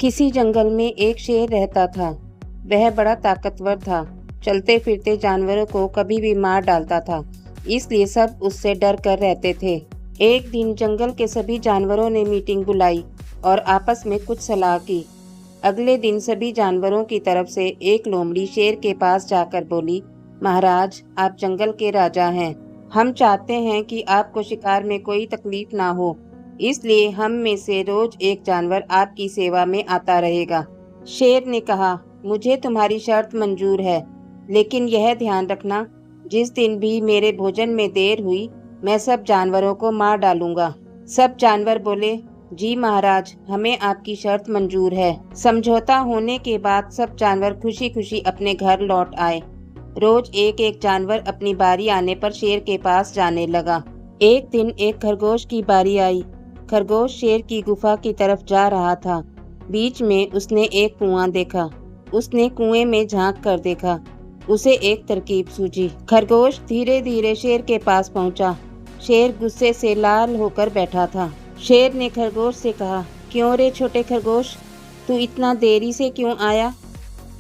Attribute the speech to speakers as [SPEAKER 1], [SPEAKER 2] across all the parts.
[SPEAKER 1] किसी जंगल में एक शेर रहता था। वह बड़ा ताकतवर था, चलते फिरते जानवरों को कभी भी मार डालता था, इसलिए सब उससे डर कर रहते थे। एक दिन जंगल के सभी जानवरों ने मीटिंग बुलाई और आपस में कुछ सलाह की। अगले दिन सभी जानवरों की तरफ से एक लोमड़ी शेर के पास जाकर बोली, महाराज, आप जंगल के राजा हैं। हम चाहते हैं कि आपको शिकार में कोई तकलीफ ना हो, इसलिए हम में से रोज एक जानवर आपकी सेवा में आता रहेगा। शेर ने कहा, मुझे तुम्हारी शर्त मंजूर है, लेकिन यह ध्यान रखना, जिस दिन भी मेरे भोजन में देर हुई, मैं सब जानवरों को मार डालूंगा। सब जानवर बोले, जी महाराज, हमें आपकी शर्त मंजूर है। समझौता होने के बाद सब जानवर खुशी खुशी अपने घर लौट आए। रोज एक एक जानवर अपनी बारी आने पर शेर के पास जाने लगा। एक दिन एक खरगोश की बारी आई। खरगोश शेर की गुफा की तरफ जा रहा था। बीच में उसने एक कुआं देखा। उसने कुएं में झांक कर देखा। उसे एक तरकीब सूझी। खरगोश धीरे धीरे शेर के पास पहुंचा। शेर गुस्से से लाल होकर बैठा था। शेर ने खरगोश से कहा, क्यों रे छोटे खरगोश, तू इतना देरी से क्यों आया?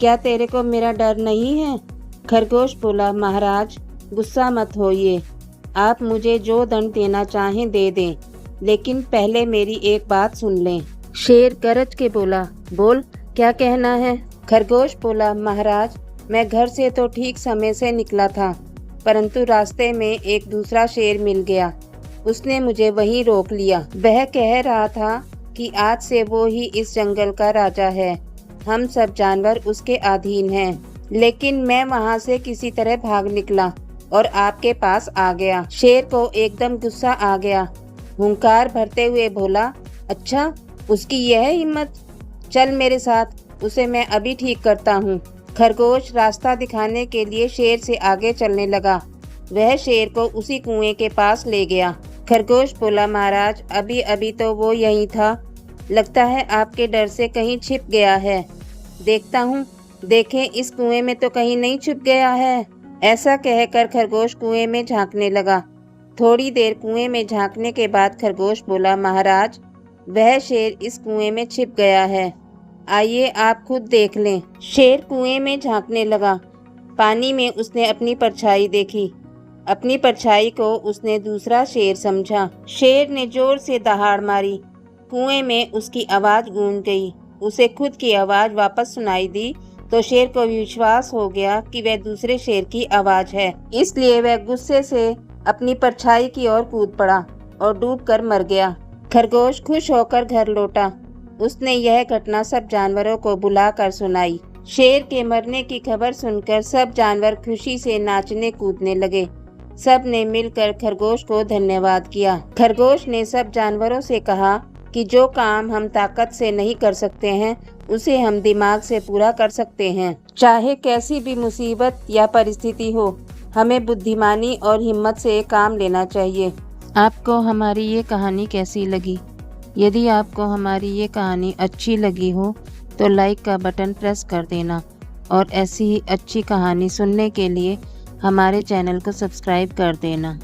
[SPEAKER 1] क्या तेरे को मेरा डर नहीं है? खरगोश बोला, महाराज, गुस्सा मत होइए, आप मुझे जो दंड देना चाहें दे दें, लेकिन पहले मेरी एक बात सुन लें। शेर गरज के बोला, बोल, क्या कहना है? खरगोश बोला, महाराज, मैं घर से तो ठीक समय से निकला था, परंतु रास्ते में एक दूसरा शेर मिल गया। उसने मुझे वहीं रोक लिया। वह कह रहा था कि आज से वो ही इस जंगल का राजा है, हम सब जानवर उसके अधीन हैं। लेकिन मैं वहां से किसी तरह भाग निकला और आपके पास आ गया। शेर को एकदम गुस्सा आ गया। हुंकार भरते हुए बोला, अच्छा, उसकी यह हिम्मत, चल मेरे साथ, उसे मैं अभी ठीक करता हूँ। खरगोश रास्ता दिखाने के लिए शेर से आगे चलने लगा। वह शेर को उसी कुएं के पास ले गया। खरगोश बोला, महाराज, अभी अभी तो वो यहीं था, लगता है आपके डर से कहीं छिप गया है। देखता हूँ, देखें इस कुएं में तो कहीं नहीं छुप गया है। ऐसा कहकर खरगोश कुएं में झांकने लगा। थोड़ी देर कुएं में झांकने के बाद खरगोश बोला, महाराज, वह शेर इस कुएं में छिप गया है, आइए आप खुद देख लें। शेर कुएं में झांकने लगा। पानी में उसने अपनी परछाई देखी। अपनी परछाई को उसने दूसरा शेर समझा। शेर ने जोर से दहाड़ मारी। कुएं में उसकी आवाज गूंज गई। उसे खुद की आवाज वापस सुनाई दी तो शेर को विश्वास हो गया कि वह दूसरे शेर की आवाज है। इसलिए वह गुस्से से अपनी परछाई की ओर कूद पड़ा और डूबकर मर गया। खरगोश खुश होकर घर लौटा। उसने यह घटना सब जानवरों को बुलाकर सुनाई। शेर के मरने की खबर सुनकर सब जानवर खुशी से नाचने कूदने लगे। सब ने मिलकर खरगोश को धन्यवाद किया। खरगोश ने सब जानवरों से कहा कि जो काम हम ताकत से नहीं कर सकते हैं, उसे हम दिमाग से पूरा कर सकते हैं। चाहे कैसी भी मुसीबत या परिस्थिति हो, हमें बुद्धिमानी और हिम्मत से काम लेना चाहिए। आपको हमारी ये कहानी कैसी लगी? यदि आपको हमारी ये कहानी अच्छी लगी हो तो लाइक का बटन प्रेस कर देना और ऐसी ही अच्छी कहानी सुनने के लिए हमारे चैनल को सब्सक्राइब कर देना।